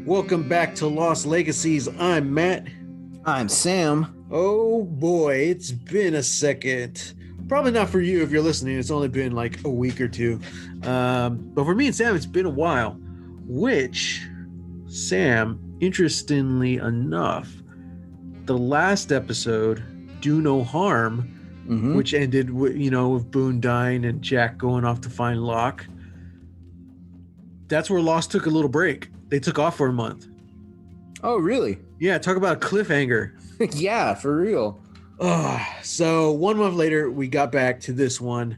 Welcome back to Lost Legacies. I'm Matt. I'm Sam. Oh boy, it's been a second. Probably not for you if you're listening. It's only been like a week or two. But for me and Sam, it's been a while. Which, Sam, interestingly enough, the last episode, Do No Harm, which ended with, with Boone dying and Jack going off to find Locke. That's where Lost took a little break. They took off for a month. Oh, really? Yeah, talk about a cliffhanger. Yeah, for real. So 1 month later, we got back to this one.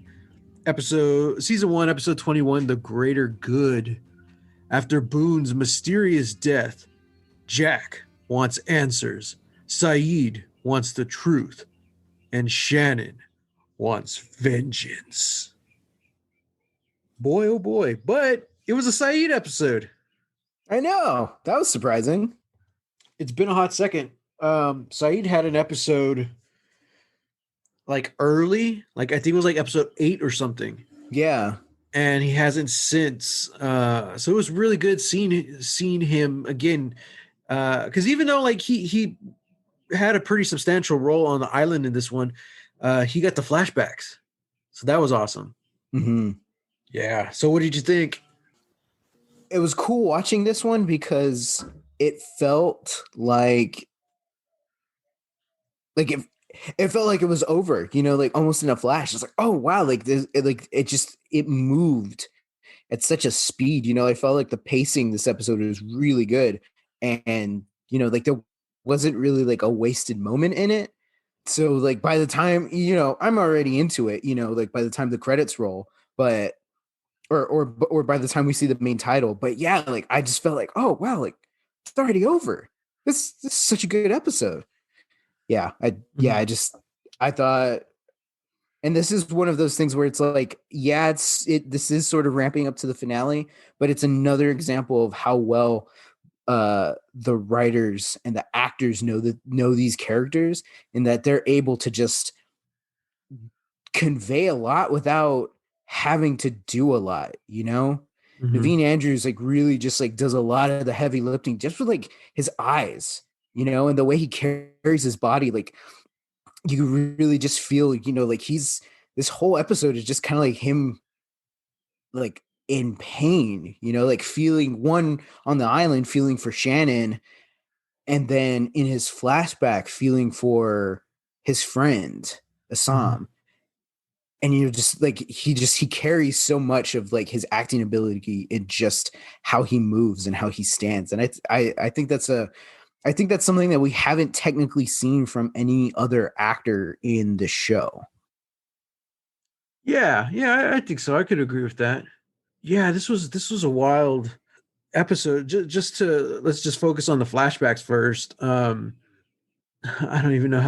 Season 1, episode 21, The Greater Good. After Boone's mysterious death, Jack wants answers. Saeed wants the truth. And Shannon wants vengeance. Boy, oh boy. But it was a Saeed episode. I know. That was surprising. It's been a hot second. Saeed had an episode like early, like I think it was like episode 8 or something. Yeah. And he hasn't since. So it was really good seeing him again. Because even though like he had a pretty substantial role on the island in this one, he got the flashbacks. So that was awesome. Mm-hmm. Yeah. So what did you think? It was cool watching this one because it felt like it felt like it was over, like almost in a flash. It's like, oh wow, like this, it moved at such a speed. I felt like the pacing this episode was really good, and like there wasn't really like a wasted moment in it. So like by the time I'm already into it, like by the time the credits roll, but or by the time we see the main title, but yeah, like I just felt like, oh wow, like it's already over. This is such a good episode. Yeah, I thought, and this is one of those things where it's like, yeah, this is sort of ramping up to the finale, but it's another example of how well the writers and the actors know these characters, and that they're able to just convey a lot without having to do a lot. Naveen Andrews like really just like does a lot of the heavy lifting just with like his eyes, and the way he carries his body. Like you really just feel, like this whole episode is just kind of like him like in pain, like feeling one on the island, feeling for Shannon, and then in his flashback feeling for his friend Assam. And just like he carries so much of like his acting ability in just how he moves and how he stands. And I think that's something that we haven't technically seen from any other actor in the show. Yeah, I think so. I could agree with that. Yeah, this was a wild episode. Let's just focus on the flashbacks first. I don't even know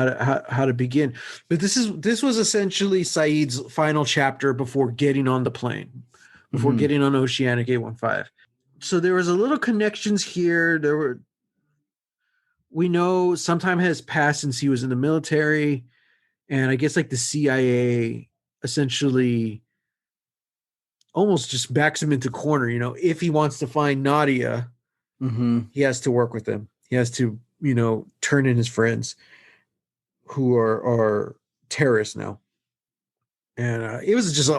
how to begin, but this was essentially Saeed's final chapter before getting on the plane, before getting on Oceanic 815. So there was a little connections here. We know some time has passed since he was in the military, and I guess like the CIA essentially almost just backs him into corner. If he wants to find Nadia, he has to work with them. He has to turn in his friends who are terrorists now. And it was just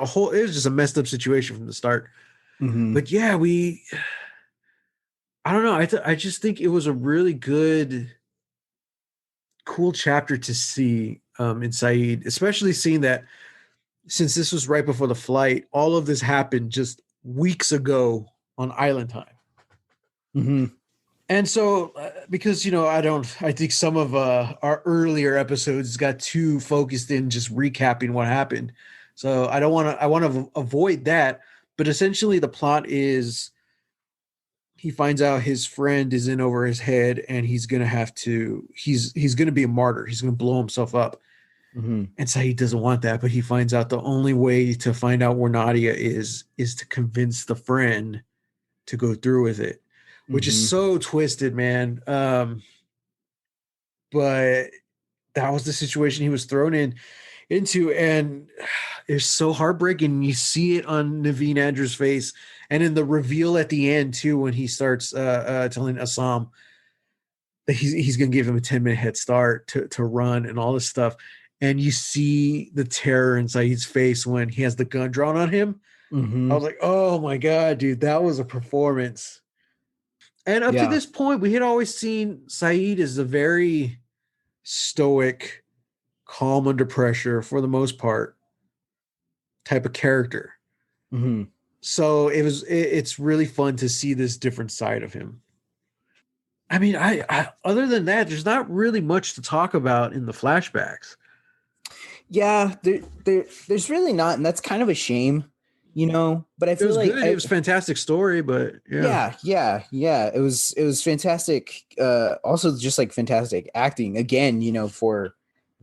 a messed up situation from the start. But yeah, I don't know. I just think it was a really good, cool chapter to see in Saeed, especially seeing that since this was right before the flight, all of this happened just weeks ago on island time. And so, because, I think some of our earlier episodes got too focused in just recapping what happened. So I want to avoid that. But essentially the plot is he finds out his friend is in over his head and he's going to be a martyr. He's going to blow himself up. And so he doesn't want that, but he finds out the only way to find out where Nadia is to convince the friend to go through with it. Which is so twisted, man. But that was the situation he was thrown in. into, and it's so heartbreaking. You see it on Naveen Andrews' face, and in the reveal at the end too, when he starts telling Assam that he's going to give him a 10-minute head start to run and all this stuff, and you see the terror inside his face when he has the gun drawn on him. I Mm-hmm. was like, oh my god, dude, that was a performance. And up to Yeah. this point, we had always seen Saeed as a very stoic, calm under pressure for the most part type of character. Mm-hmm. So it's really fun to see this different side of him. I mean, I other than that, there's not really much to talk about in the flashbacks. Yeah, there's really not, and that's kind of a shame, you know. But I It feel was like good. It was a fantastic story, but yeah. yeah. It was fantastic. Also just like fantastic acting again, you know, for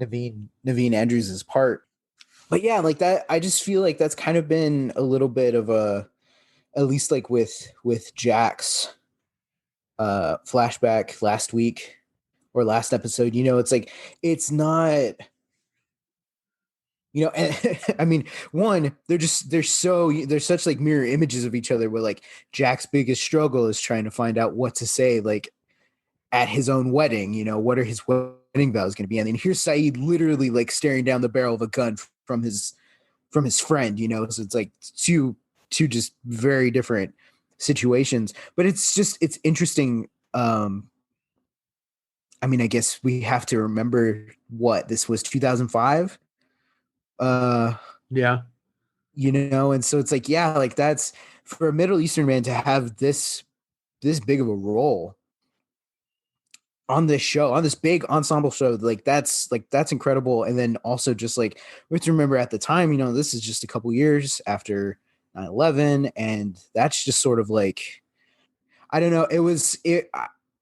Naveen Andrews' part. But yeah, like that, I just feel like that's kind of been a little bit of a, at least like with Jack's flashback last week or last episode. You know, it's like it's not, you know, and I mean, one, they're such like mirror images of each other, where like Jack's biggest struggle is trying to find out what to say like at his own wedding. You know, what are his wedding vows going to be? And then here's Saeed literally like staring down the barrel of a gun from his friend, you know. So it's like two just very different situations. But it's interesting. I mean, I guess we have to remember what this was 2005. Uh, Yeah. you know, and so it's like, yeah, like that's for a Middle Eastern man to have this big of a role on this show, on this big ensemble show, like that's incredible. And then also just like we have to remember at the time, you know, this is just a couple years after 9/11, and that's just sort of like, I don't know,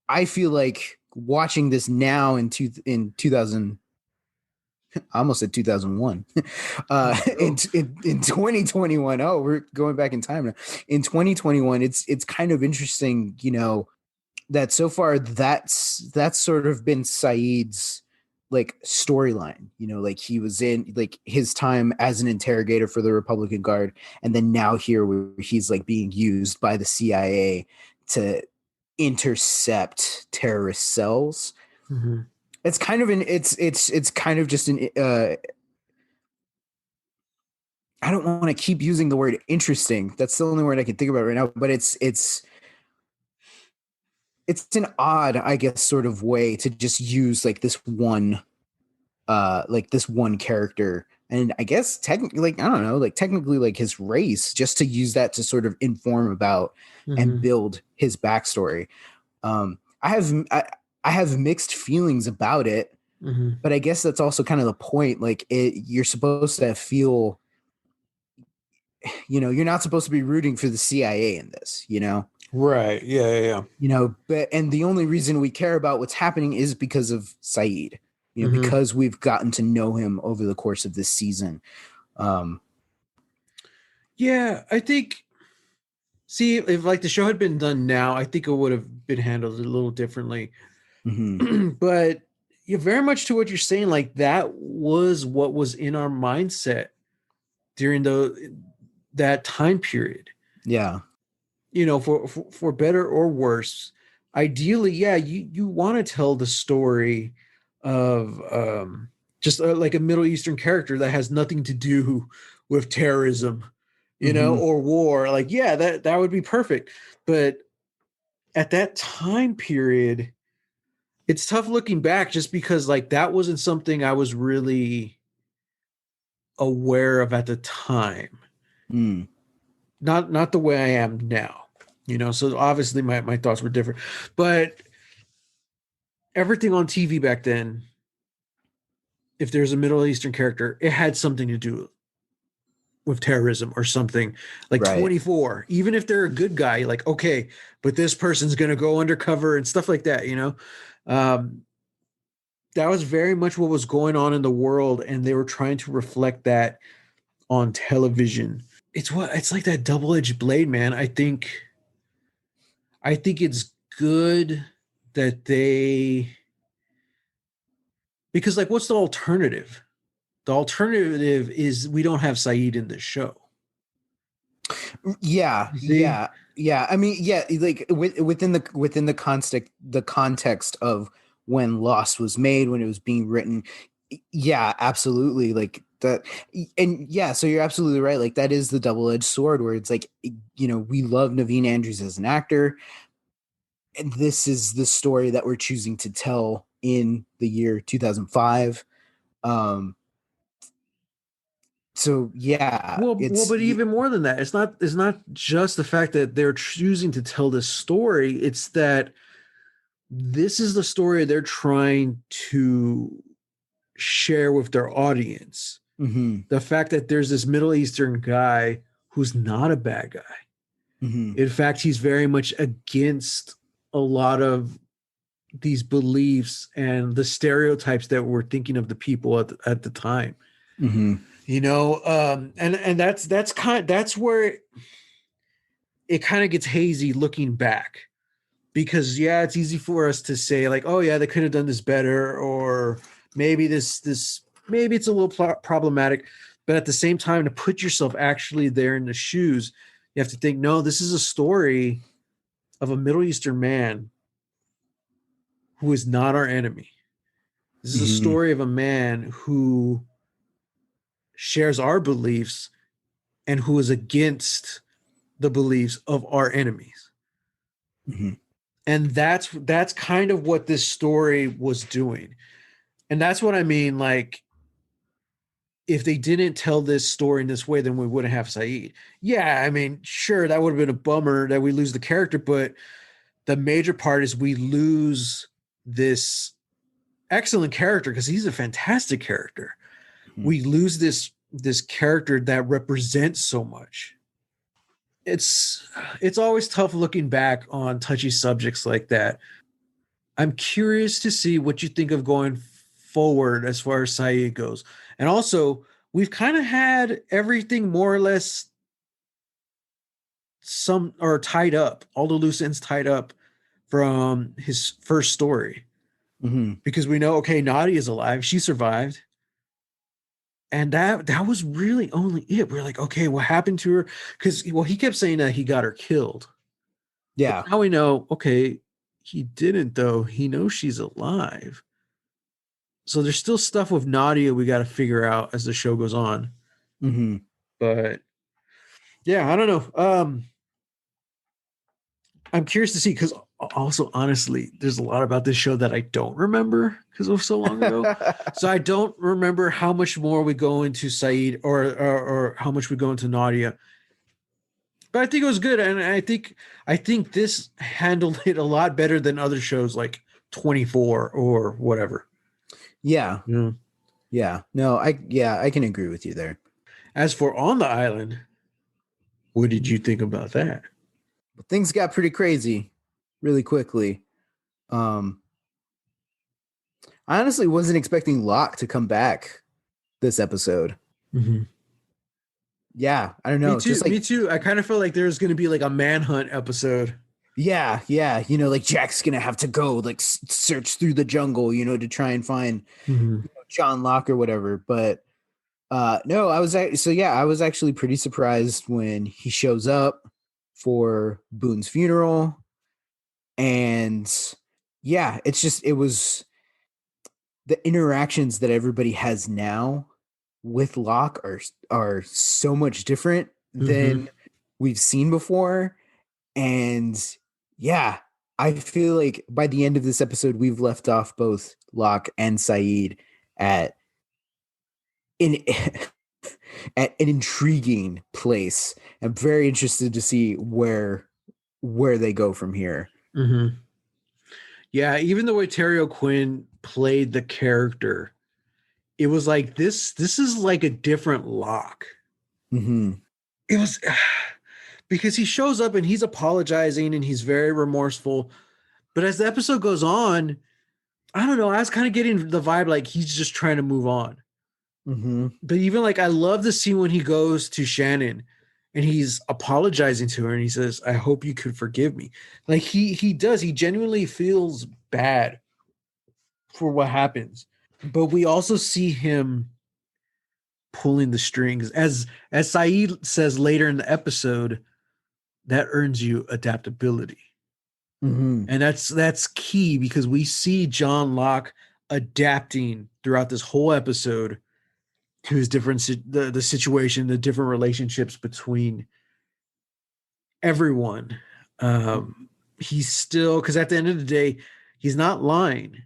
I feel like watching this now in 2000, I almost said 2001. Oh. In 2021, oh, we're going back in time now. In 2021, it's kind of interesting, you know, that so far that's sort of been Saeed's like storyline. You know, like he was in like his time as an interrogator for the Republican Guard, and then now here where he's like being used by the CIA to intercept terrorist cells. Mhm. It's kind of it's kind of just an I don't want to keep using the word interesting. That's the only word I can think about right now, but it's an odd, I guess, sort of way to just use like this one character, and I guess technically, like, I don't know, like technically like his race, just to use that to sort of inform about and Mhm. build his backstory. I have mixed feelings about it, Mhm. but I guess that's also kind of the point. Like you're supposed to feel, you know, you're not supposed to be rooting for the CIA in this, Right. Yeah, yeah, yeah. but and the only reason we care about what's happening is because of Saeed, Mhm. because we've gotten to know him over the course of this season. Um, Yeah, I think, see, if like the show had been done now, I think it would have been handled a little differently. mhm, But yeah, very much to what you're saying, like that was what was in our mindset during that time period. yeah. For better or worse. Ideally, yeah, you want to tell the story of just like a Middle Eastern character that has nothing to do with terrorism, Hmm. or war. Like, yeah, that would be perfect. But at that time period, it's tough looking back just because like that wasn't something I was really aware of at the time. Mm, Not the way I am now. So obviously my thoughts were different. But everything on TV back then, if there's a Middle Eastern character, it had something to do with terrorism or something. Like right. 24, even if they're a good guy, like, okay, but this person's going to go undercover and stuff like that. Um, that was very much what was going on in the world, and they were trying to reflect that on television. It's like that double-edged blade, man. I think it's good that they, because like what's the alternative? The alternative is we don't have Saeed in this show. Yeah, You see? yeah, yeah. I mean, yeah, like within the context of when Lost was made, when it was being written. Yeah, absolutely. Like that, and yeah. So you're absolutely right. Like that is the double-edged sword, where it's like, we love Naveen Andrews as an actor, and this is the story that we're choosing to tell in the year 2005. Um, so yeah, Well, but even more than that, it's not just the fact that they're choosing to tell this story. It's that this is the story they're trying to share with their audience. mhm, The fact that there's this Middle Eastern guy who's not a bad guy. mhm, In fact, he's very much against a lot of these beliefs and the stereotypes that we're thinking of the people at the time. mhm, And that's where it kind of gets hazy looking back, because yeah, it's easy for us to say like, oh yeah, they could have done this better, or maybe this maybe it's a little problematic, but at the same time, to put yourself actually there in the shoes, you have to think, no, this is a story of a Middle Eastern man who is not our enemy. This is a mhm, story of a man who shares our beliefs and who is against the beliefs of our enemies. mhm. And that's kind of what this story was doing. And that's what I mean, like, if they didn't tell this story in this way, then we wouldn't have Saeed. Yeah, I mean, sure, that would have been a bummer that we lose the character, but the major part is we lose this excellent character, because he's a fantastic character. Mhm. We lose this character that represents so much. It's always tough looking back on touchy subjects like that. I'm curious to see what you think of going forward as far as Saeed goes. And also, we've kind of had everything more or less some or tied up, all the loose ends tied up from his first story. Mhm. Because we know, okay, Nadia is alive, she survived. And that was really only it. We're like, okay, what happened to her? Because well, he kept saying that he got her killed. But Yeah. now we know, okay, he didn't though. He knows she's alive. So there's still stuff with Nadia we got to figure out as the show goes on. Mhm. But yeah, I don't know. I'm curious to see, because also honestly, there's a lot about this show that I don't remember because it was so long ago. So I don't remember how much more we go into Saeed, or how much we go into Nadia. But I think it was good, and I think this handled it a lot better than other shows like 24 or whatever. Yeah. Yeah. Yeah. No, I can agree with you there. As for On the Island, what did you think about that? But things got pretty crazy really quickly. Um I honestly wasn't expecting Locke to come back this episode. Mm-hmm. Yeah, I don't Me know. too. Just Me like, too. I kind of felt like there was going to be like a manhunt episode. yeah, yeah, like Jack's gonna have to go like search through the jungle, to try and find Mm-hmm. John Locke or whatever. But no, I was actually pretty surprised when he shows up for Boone's funeral. And yeah, it was the interactions that everybody has now with Locke are so much different Mm-hmm. than we've seen before. And yeah, I feel like by the end of this episode, we've left off both Locke and Saeed at in at an intriguing place. I'm very interested to see where they go from here. Mm-hmm. Yeah, even the way Terry O'Quinn played the character, it was like this is like a different Locke. Hmm. It was because he shows up and he's apologizing and he's very remorseful. But as the episode goes on, I don't know, I was kind of getting the vibe like he's just trying to move on. Hmm. But even like I love the scene when he goes to Shannon and he's apologizing to her and he says, "I hope you could forgive me." Like he does, he genuinely feels bad for what happens. But we also see him pulling the strings. As Saeed says later in the episode, that earns you adaptability. Mm-hmm. And that's key because we see John Locke adapting throughout this whole episode to his different the situation, the different relationships between everyone. He's still, because at the end of the day, he's not lying,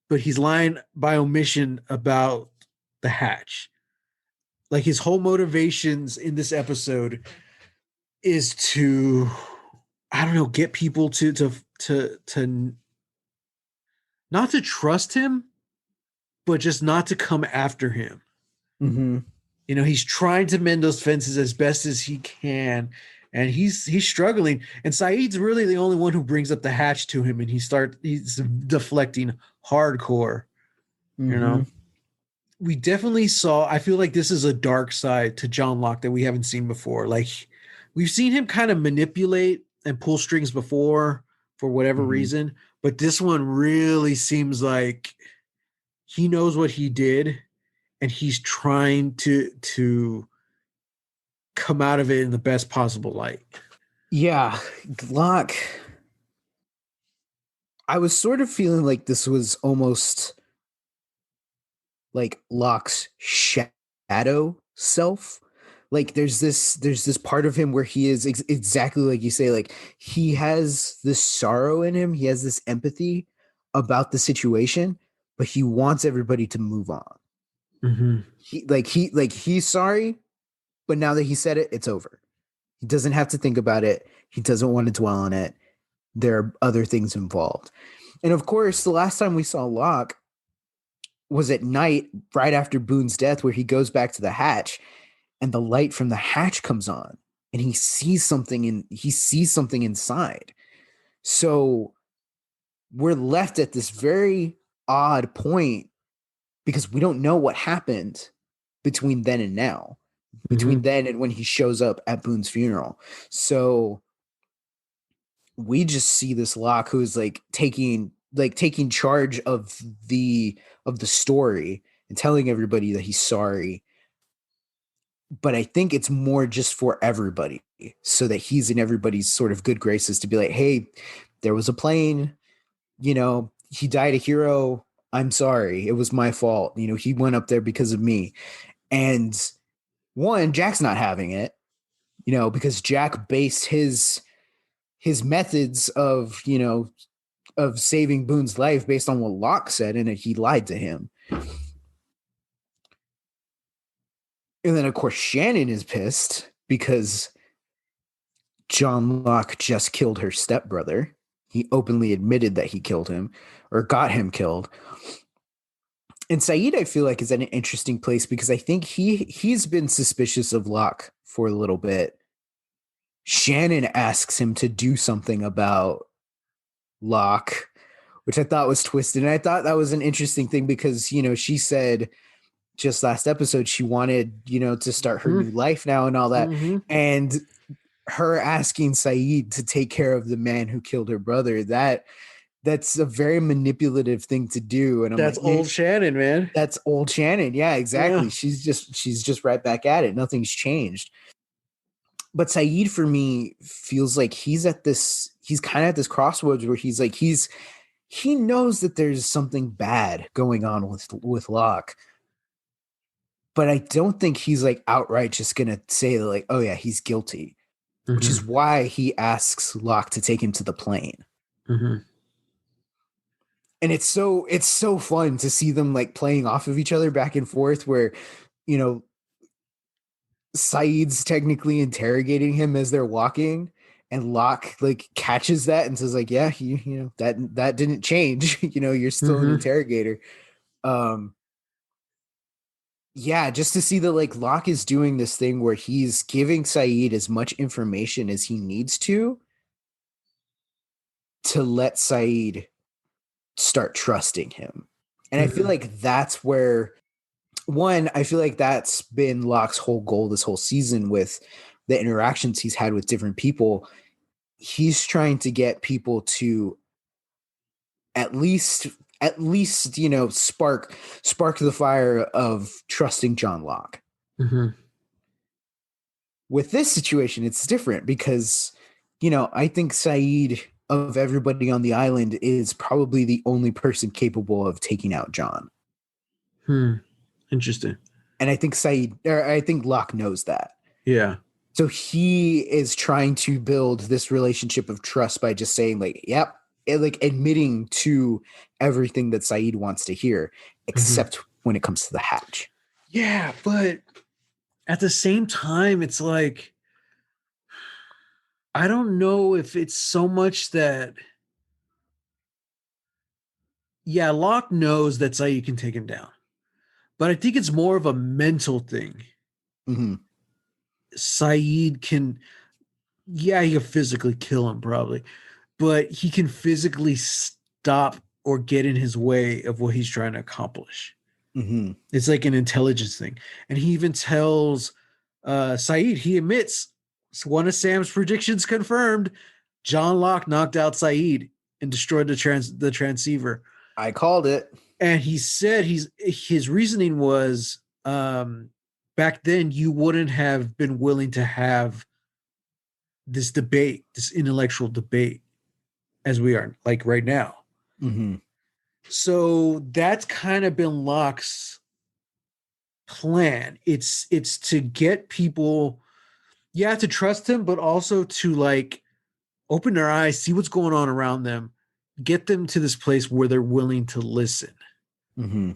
but he's lying by omission about the hatch. Like his whole motivations in this episode is to, I don't know, get people to not to trust him, but just not to come after him. Mm-hmm. You know, he's trying to mend those fences as best as he can, and he's struggling. And Saeed's really the only one who brings up the hatch to him, and he's deflecting hardcore. Mm-hmm. You know, we definitely saw. I feel like this is a dark side to John Locke that we haven't seen before. Like we've seen him kind of manipulate and pull strings before for whatever Mm-hmm. reason, but this one really seems like he knows what he did and he's trying to come out of it in the best possible light. Yeah, Locke. I was sort of feeling like this was almost like Locke's shadow self. Like there's this part of him where he is exactly like you say, like he has this sorrow in him, he has this empathy about the situation, but he wants everybody to move on. Mm-hmm. He's sorry, but now that he said it, it's over. He doesn't have to think about it. He doesn't want to dwell on it. There are other things involved. And of course, the last time we saw Locke was at night, right after Boone's death, where he goes back to the hatch and the light from the hatch comes on and he sees something inside. So we're left at this very odd point because we don't know what happened between then and now, between then and when he shows up at Boone's funeral. So we just see this Locke who's taking charge of the story and telling everybody that he's sorry. But I think it's more just for everybody so that he's in everybody's sort of good graces to be like, hey, there was a plane, he died a hero. I'm sorry. It was my fault. He went up there because of me. And one, Jack's not having it, because Jack based his methods of saving Boone's life based on what Locke said, and he lied to him. And then, of course, Shannon is pissed because John Locke just killed her stepbrother. He openly admitted that he killed him or got him killed. And Saeed, I feel like, is at an interesting place because I think he's been suspicious of Locke for a little bit. Shannon asks him to do something about Locke, which I thought was twisted. And I thought that was an interesting thing because, she said just last episode she wanted, to start her new life now and all that. Mm-hmm. And her asking Saeed to take care of the man who killed her brother, that's a very manipulative thing to do. And that's old Shannon, man. That's old Shannon. Yeah, exactly. Yeah. She's just right back at it. Nothing's changed. But Saeed, for me, feels like he's kind of at this crossroads where he's like, he knows that there's something bad going on with Locke. But I don't think he's like outright just going to say like, oh yeah, he's guilty, which is why he asks Locke to take him to the plane. Mm-hmm. And it's so fun to see them like playing off of each other back and forth where, Saeed's technically interrogating him as they're walking, and Locke like catches that and says like, yeah, that didn't change. You're still an interrogator. Yeah, just to see that like Locke is doing this thing where he's giving Saeed as much information as he needs to let Saeed start trusting him. And I feel like that's where I feel like that's been Locke's whole goal this whole season with the interactions he's had with different people. He's trying to get people to at least at least, spark the fire of trusting John Locke. Mm-hmm. With this situation, it's different because, I think Saeed, of everybody on the island, is probably the only person capable of taking out John. Interesting. And I think Locke knows that. Yeah. So he is trying to build this relationship of trust by just saying, like, yep, like admitting to everything that Saeed wants to hear, except when it comes to the hatch. Yeah, but at the same time, it's like, I don't know if it's so much that, yeah, Locke knows that Saeed can take him down, but I think it's more of a mental thing. Mm-hmm. Saeed can, yeah, he can physically kill him probably, but he can physically stop or get in his way of what he's trying to accomplish. Mm-hmm. It's like an intelligence thing. And he even tells Saeed, he admits, one of Sam's predictions confirmed. John Locke knocked out Saeed and destroyed the transceiver. I called it. And he said his reasoning was, back then you wouldn't have been willing to have this debate, this intellectual debate, as we are like right now. Mm-hmm. So that's kind of been Locke's plan. It's to get people, yeah, to trust him, but also to like open their eyes, see what's going on around them, get them to this place where they're willing to listen. Mm-hmm.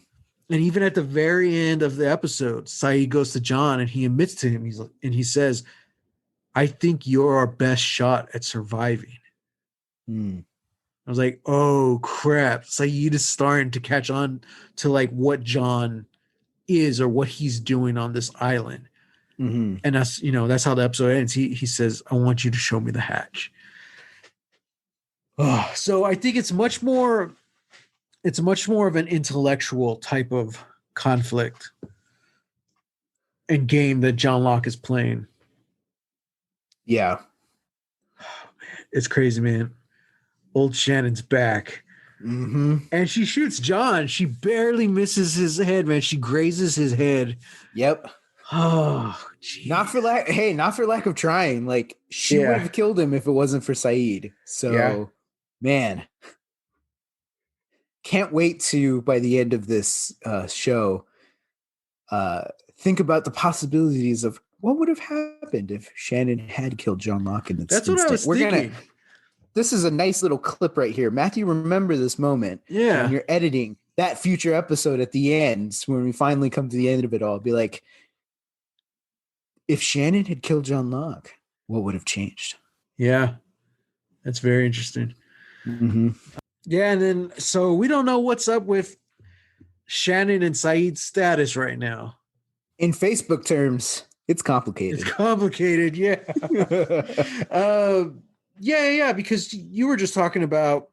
And even at the very end of the episode, Saeed goes to John and he admits to him, he says, I think you're our best shot at surviving. Mm. I was like, oh crap. Saeed is starting to catch on to like what John is or what he's doing on this island. Mm-hmm. And that's how the episode ends. He says, I want you to show me the hatch. Oh, so I think it's much more of an intellectual type of conflict and game that John Locke is playing. Yeah. It's crazy, man. Old Shannon's back. Mm-hmm. And she shoots John. She barely misses his head, man. She grazes his head. Yep. Oh, geez. Not for lack of trying. Like, she would have killed him if it wasn't for Saeed. So, man, can't wait to, by the end of this show, think about the possibilities of what would have happened if Shannon had killed John Locke in this That's what I was thinking. This is a nice little clip right here. Matthew, remember this moment. Yeah. When you're editing that future episode at the end, when we finally come to the end of it all, be like, if Shannon had killed John Locke, what would have changed? Yeah. That's very interesting. Mm-hmm. Yeah. And then, so we don't know what's up with Shannon and Saeed's status right now. In Facebook terms, it's complicated. It's complicated. Yeah. Yeah, because you were just talking about,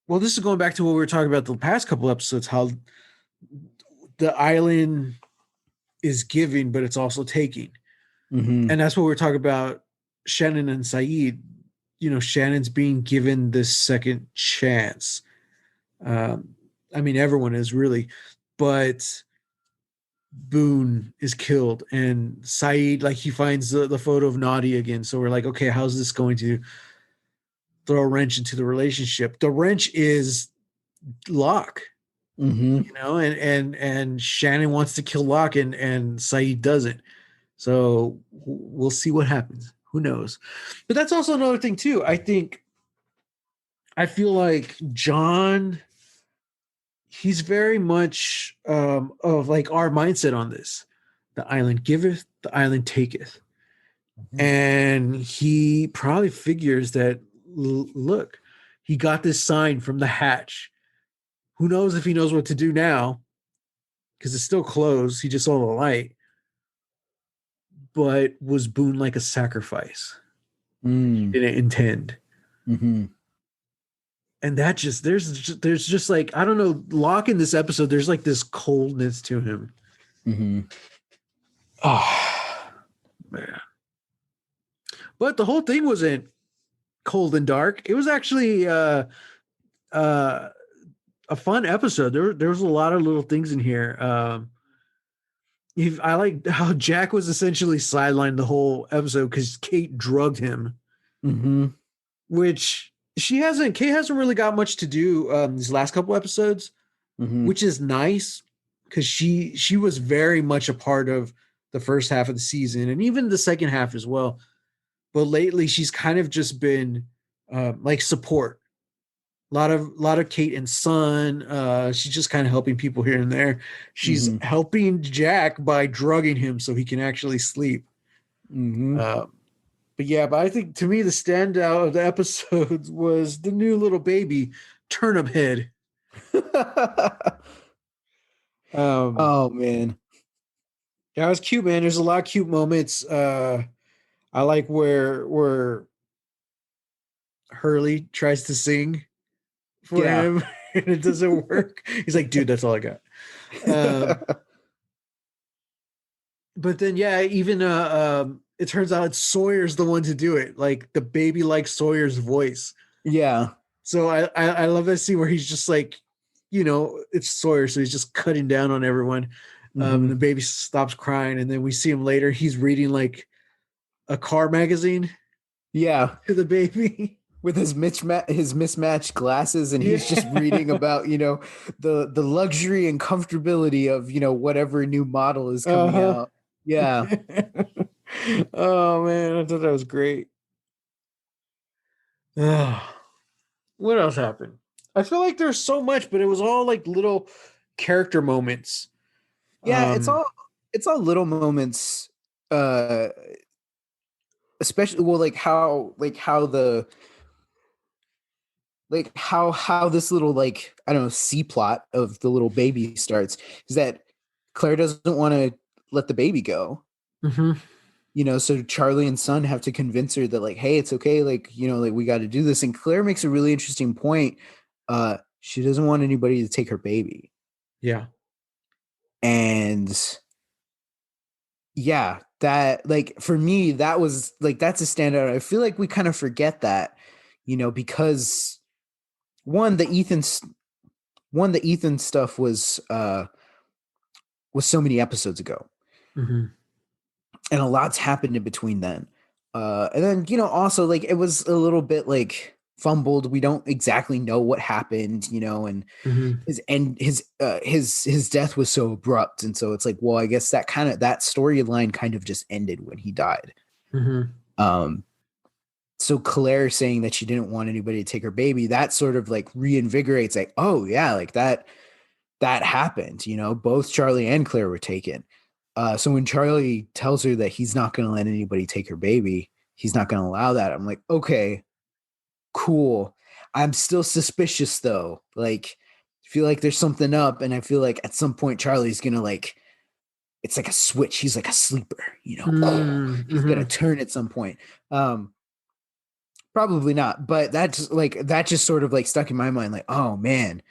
well, this is going back to what we were talking about the past couple episodes, how the island is giving, but it's also taking. Mm-hmm. And that's what we're talking about, Shannon and Saeed. Shannon's being given this second chance. I mean, everyone is really, but Boone is killed and Saeed, like, he finds the photo of Nadia again. So we're like, okay, how's this going to throw a wrench into the relationship? The wrench is Locke, Mm-hmm. and Shannon wants to kill Locke and Saeed doesn't. So we'll see what happens. Who knows? But that's also another thing too. I feel like John, he's very much of like our mindset on this. The island giveth, the island taketh. Mm-hmm. And he probably figures that, look, he got this sign from the hatch. Who knows if he knows what to do now? Because it's still closed. He just saw the light. But was Boone like a sacrifice? He didn't intend. Mm-hmm. And that just, there's just like, I don't know, Locke in this episode, there's like this coldness to him. Mm-hmm. Oh, man. But the whole thing wasn't cold and dark. It was actually a fun episode. There was a lot of little things in here. I like how Jack was essentially sidelined the whole episode because Kate drugged him, Mm-hmm. which Kate hasn't really got much to do these last couple episodes, Mm-hmm. which is nice because she was very much a part of the first half of the season and even the second half as well. But lately, she's kind of just been like support. A lot of Kate and Son. She's just kind of helping people here and there. She's Mm-hmm. helping Jack by drugging him so he can actually sleep. Mm-hmm. Uh, but I think to me the standout of the episodes was the new little baby Turnip Head. Um, Oh man. yeah, it was cute, man. There's a lot of cute moments. I like where Hurley tries to sing for Yeah. him and it doesn't work. He's like, dude, that's all I got. Um, but then yeah, even it turns out it's Sawyer's the one to do it. Like the baby likes Sawyer's voice. Yeah. So I love that scene where he's just like, it's Sawyer, so he's just cutting down on everyone. And Mm-hmm. the baby stops crying, and then we see him later. He's reading like a car magazine Yeah. to the baby. With his mismatched glasses, and he's just reading Yeah. about the luxury and comfortability of whatever new model is coming Uh-huh. out. Yeah. Oh man, I thought that was great. Ah, what else happened? I feel like there's so much, but it was all like little character moments. Yeah, Um, it's all little moments, uh especially, well, how this little, like, I don't know, C plot of the little baby starts is that Claire doesn't want to let the baby go. mhm. So Charlie and Son have to convince her that, like, hey, it's okay, like, like, we got to do this. And Claire makes a really interesting point. She doesn't want anybody to take her baby. Yeah. And yeah, that, like, for me, that was like, that's a standout. I feel like we kind of forget that, because one, the Ethan stuff was so many episodes ago, Mhm. and a lot's happened in between then. And then, also, like, it was a little bit like fumbled. We don't exactly know what happened, and Mhm. his death was so abrupt. And so it's like, well, I guess that storyline kind of just ended when he died. Mhm. Um, so Claire saying that she didn't want anybody to take her baby, that sort of like reinvigorates, like, oh yeah, like that happened. Both Charlie and Claire were taken. So when Charlie tells her that he's not going to let anybody take her baby, he's not going to allow that. I'm like, okay, cool. I'm still suspicious though. Like, I feel like there's something up, and I feel like at some point Charlie's going to, like, it's like a switch. He's like a sleeper, he's going to Mhm. turn at some point. Probably not, but that just sort of like stuck in my mind, like, oh man.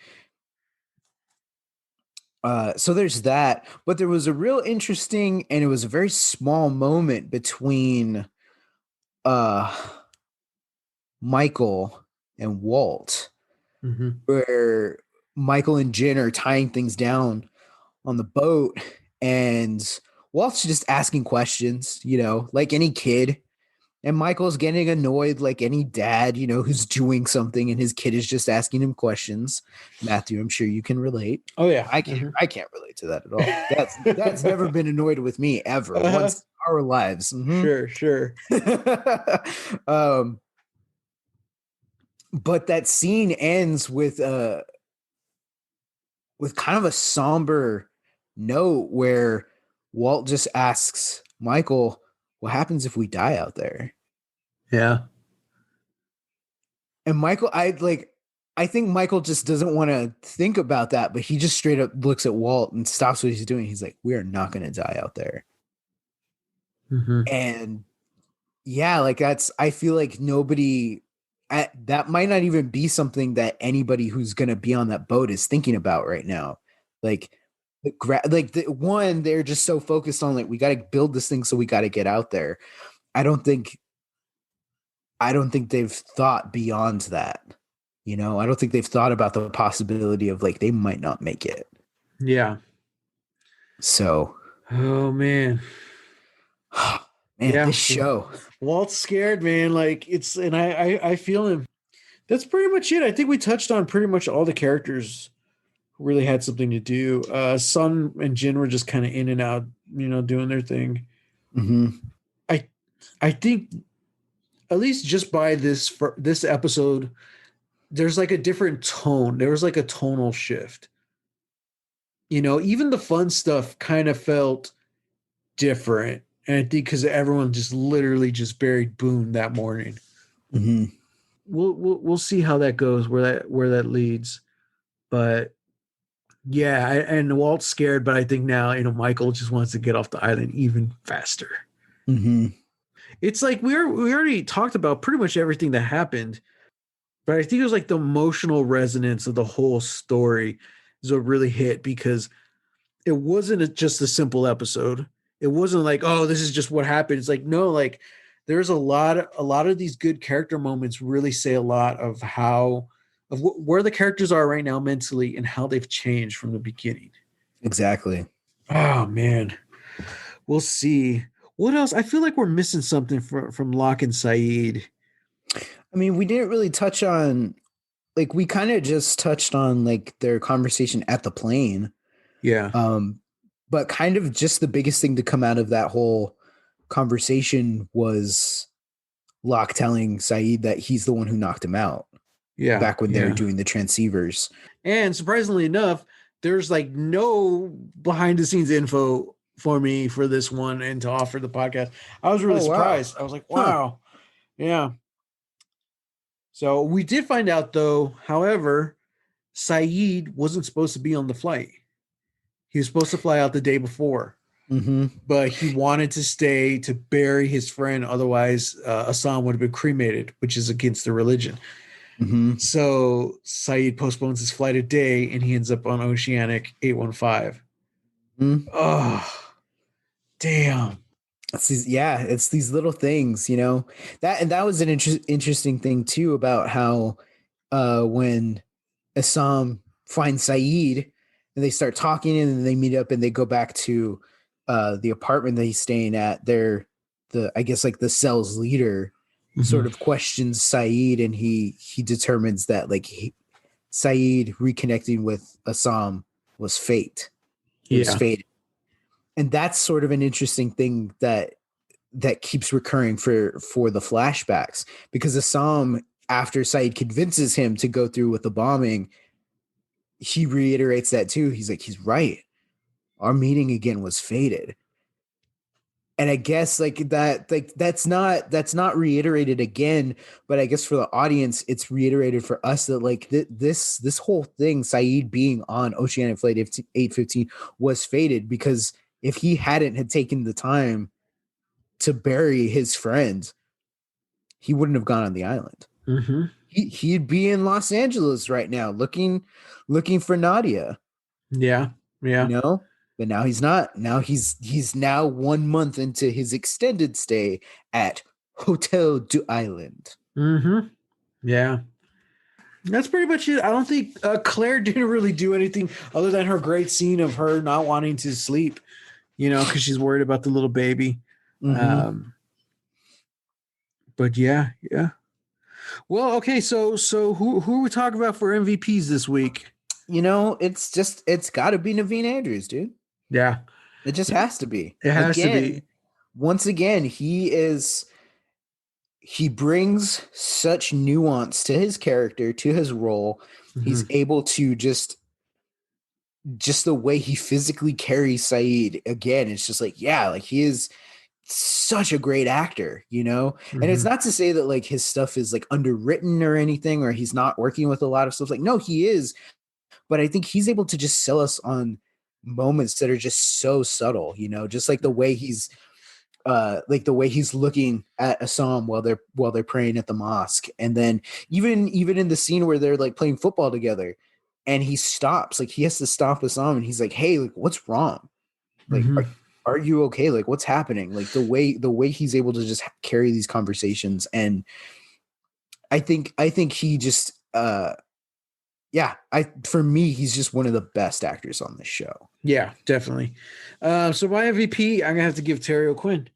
So there's that, but there was a real interesting, and it was a very small moment between uh Michael and Walt, Mhm. where Michael and Jen are tying things down on the boat, and Walt's just asking questions, like any kid. And Michael's getting annoyed like any dad, who's doing something and his kid is just asking him questions. Matthew, I'm sure you can relate. Oh yeah. I can't Mhm. I can't relate to that at all. That's never been annoyed with me ever Uh-huh. once in our lives. Sure, sure. um, but that scene ends with kind of a somber note where Walt just asks Michael, "What happens if we die out there?" Yeah. And Michael, I think Michael just doesn't want to think about that, but he just straight up looks at Walt and stops what he's doing. He's like, "We are not going to die out there." Mhm. And yeah, like, I feel like that might not even be something that anybody who's going to be on that boat is thinking about right now. Like, they're just so focused on, like, we got to build this thing, so we got to get out there. I don't think they've thought beyond that. You know, I don't think they've thought about the possibility of like they might not make it. Yeah. So, Oh man. man, Yeah. this show. Walt's scared, man. Like it's, and I feel him. That's pretty much it. I think we touched on pretty much all the characters who really had something to do. Sun and Jin were just kind of in and out, doing their thing. Mm-hmm. I I think at least just by this episode, there's like a different tone. There was like a tonal shift. Even the fun stuff kind of felt different. And I think because everyone just literally just buried Boone that morning. Mm-hmm. We'll see how that goes, where that leads. But yeah, and Walt's scared, but I think now Michael just wants to get off the island even faster. Mm-hmm. It's like we already talked about pretty much everything that happened, but I think it was like the emotional resonance of the whole story is what really hit, because it wasn't just a simple episode. It wasn't like, oh, this is just what happened. It's like, no, like there's a lot of these good character moments really say a lot of where the characters are right now mentally and how they've changed from the beginning. Exactly. Oh man, we'll see. What else? I feel like we're missing something from Locke and Saeed. I mean, we didn't really touch on, like, we kind of just touched on like their conversation at the plane. Yeah, But kind of just the biggest thing to come out of that whole conversation was Locke telling Saeed that he's the one who knocked him out yeah, back when they were yeah. doing the transceivers. And surprisingly enough, there's like no behind the scenes info for me for this one and to offer the podcast. I was really Oh, wow. surprised. I was like, Huh. wow. Yeah. So we did find out though, however, Saeed wasn't supposed to be on the flight. He was supposed to fly out the day before, Mm-hmm. but he wanted to stay to bury his friend. Otherwise, Assam would have been cremated, which is against the religion. Mm-hmm. So Saeed postpones his flight a day and he ends up on Oceanic 815. Mm-hmm. Oh, damn. It's these little things, that was an interesting thing too about how when Assam finds Saeed and they start talking and then they meet up and they go back to the apartment that he's staying at. I guess like the cell's leader sort of questions Saeed and he determines that like Saeed reconnecting with Assam was fate. It was Yeah. fate. And that's sort of an interesting thing that keeps recurring for the flashbacks, because Assam, after Saeed convinces him to go through with the bombing, he reiterates that too. He's like, he's right. Our meeting again was fated. And I guess like that's not reiterated again, but I guess for the audience, it's reiterated for us that like this whole thing, Saeed being on Oceanic Flight 815 was fated, because if he hadn't had taken the time to bury his friend, he wouldn't have gone on the island. Mm-hmm. He'd be in Los Angeles right now looking for Nadia. Yeah. Yeah. But now he's not. Now he's now 1 month into his extended stay at Hotel du Island. Mm-hmm. Yeah. That's pretty much it. I don't think Claire didn't really do anything other than her great scene of her not wanting to sleep, because she's worried about the little baby. Mm-hmm. But yeah. Well, okay. So who are we talking about for MVPs this week? It's got to be Naveen Andrews, dude. Yeah. It just has to be. It has to be. Once again, he brings such nuance to his character, to his role. Mm-hmm. He's able to just the way he physically carries Saeed. Again, it's just like, yeah, like he is such a great actor, Mm-hmm. And it's not to say that like his stuff is like underwritten or anything, or he's not working with a lot of stuff. Like, no, he is. But I think he's able to just sell us on moments that are just so subtle, just like the way he's looking at Assam while they're praying at the mosque. And then even in the scene where they're like playing football together and he stops, like he has to stop Assam and he's like, hey, like what's wrong? Like, mm-hmm. are you okay? Like what's happening? Like the way he's able to just carry these conversations. And I think he just uh yeah, for me, he's just one of the best actors on this show. Yeah, definitely. So my MVP, I'm gonna have to give Terry O'Quinn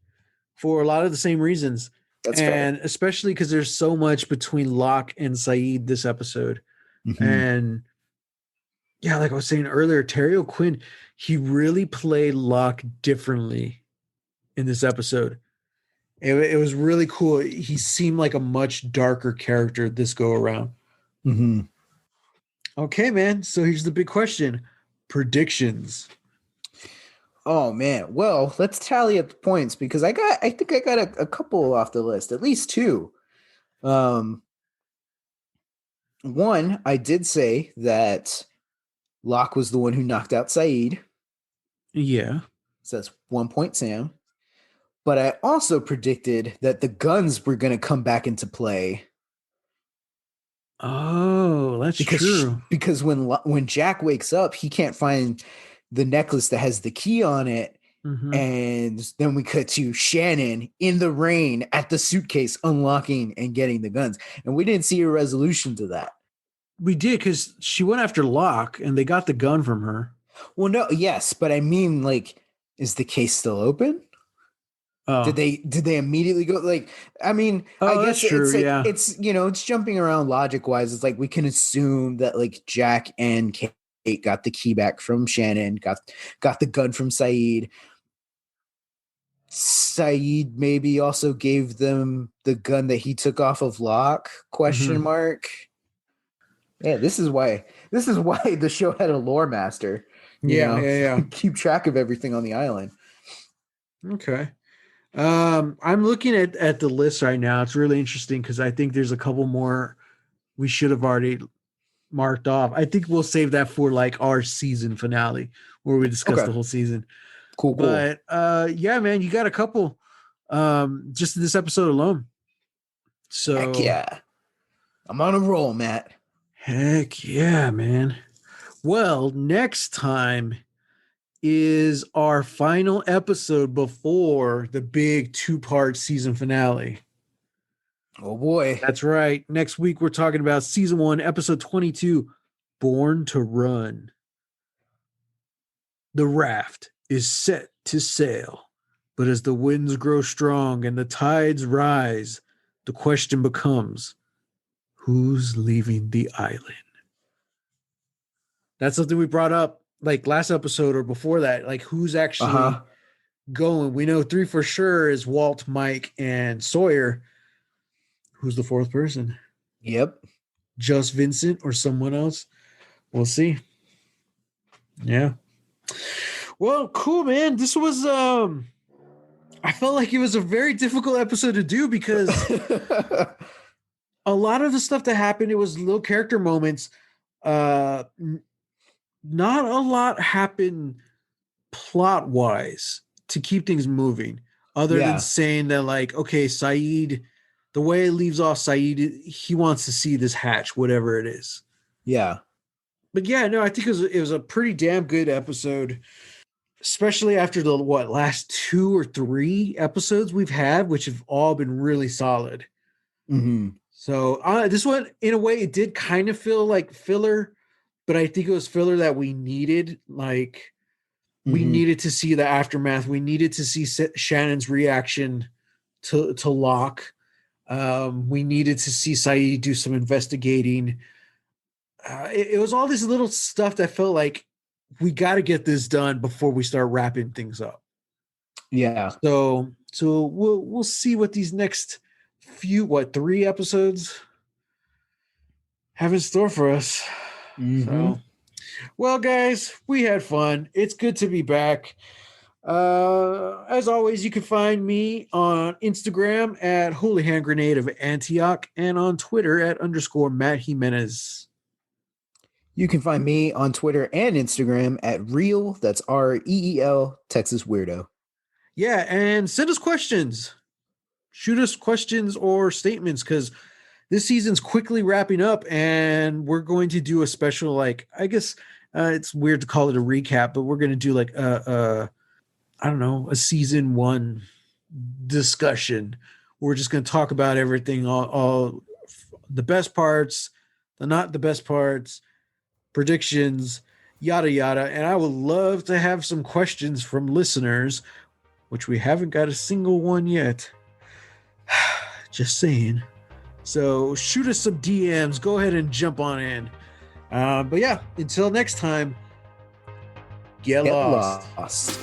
for a lot of the same reasons, That's fair. and especially because there's so much between Locke and Saeed this episode, Hmm. and yeah, like I was saying earlier, Terry O'Quinn, he really played Locke differently in this episode. It was really cool. He seemed like a much darker character this go around. Hmm. Okay, man. So here's the big question: predictions. Oh man. Well, let's tally up the points because I think I got a couple off the list, at least two. Um, One, I did say that Locke was the one who knocked out Saeed. Yeah. So that's 1 point, Sam. But I also predicted that the guns were going to come back into play Oh, that's because true. because when Jack wakes up, he can't find the necklace that has the key on it. Hmm. And then we cut to Shannon in the rain at the suitcase, unlocking and getting the guns. And we didn't see a resolution to that. We did because she went after Locke and they got the gun from her. Well, no, yes, but I mean, like, is the case still open? Oh, Did they immediately go like I mean, I oh, that's guess true. it's like Yeah. it's it's jumping around logic wise. It's like we can assume that like Jack and Kate got the key back from Shannon, got the gun from Saeed. Saeed maybe also gave them the gun that he took off of Locke? Question Hmm. mark. Yeah, this is why the show had a lore master, Yeah. Yeah. Yeah. keep track of everything on the island. Okay. I'm looking at the list right now. It's really interesting because I think there's a couple more we should have already marked off. I think we'll save that for like our season finale where we discuss Okay. the whole season. Cool. But yeah, man, you got a couple just in this episode alone. Heck So yeah. I'm on a roll, Matt. heck yeah, man. Well, next time is our final episode before the big two-part season finale. Oh boy. That's right. Next week we're talking about season 1, episode 22, Born to Run. The raft is set to sail, but as the winds grow strong and the tides rise, the question becomes, who's leaving the island? That's something we brought up like last episode or before that. Like, who's actually Uh-huh. going? We know 3 for sure is Walt, Mike, and Sawyer. Who's the 4th person? Yep. Just Vincent or someone else? We'll see. Yeah. Well, cool, man. This was I felt like it was a very difficult episode to do because a lot of the stuff that happened, it was little character moments. Not a lot happened plot wise to keep things moving, other than Yeah. saying that, like, okay, Saeed, the way it leaves off, Saeed, he wants to see this hatch, whatever it is. Yeah. But yeah, no, I think it was a pretty damn good episode, especially after the last 2 or 3 episodes we've had, which have all been really solid. Hmm. So this one, in a way, it did kind of feel like filler, but I think it was filler that we needed. Like, we Hmm. needed to see the aftermath. We needed to see Shannon's reaction to Locke. We needed to see Saeed do some investigating. It was all this little stuff that felt like we got to get this done before we start wrapping things up. Yeah. So we'll see what these next 3 episodes have in store for us. Hmm. So, well, guys, we had fun. It's good to be back. As always, you can find me on Instagram at Holy Hand Grenade of Antioch and on Twitter at _Matt Jimenez. You can find me on Twitter and Instagram at Real, that's REEL, Texas Weirdo. Yeah, and send us questions. Shoot us questions or statements because this season's quickly wrapping up and we're going to do a special, like, I guess it's weird to call it a recap, but we're going to do like I don't know, a season 1 discussion. We're just going to talk about everything, all the best parts, the not the best parts, predictions, yada yada. And I would love to have some questions from listeners, which we haven't got a single one yet. Just saying. So shoot us some DMs. Go ahead and jump on in. But yeah, until next time, get Get lost. lost.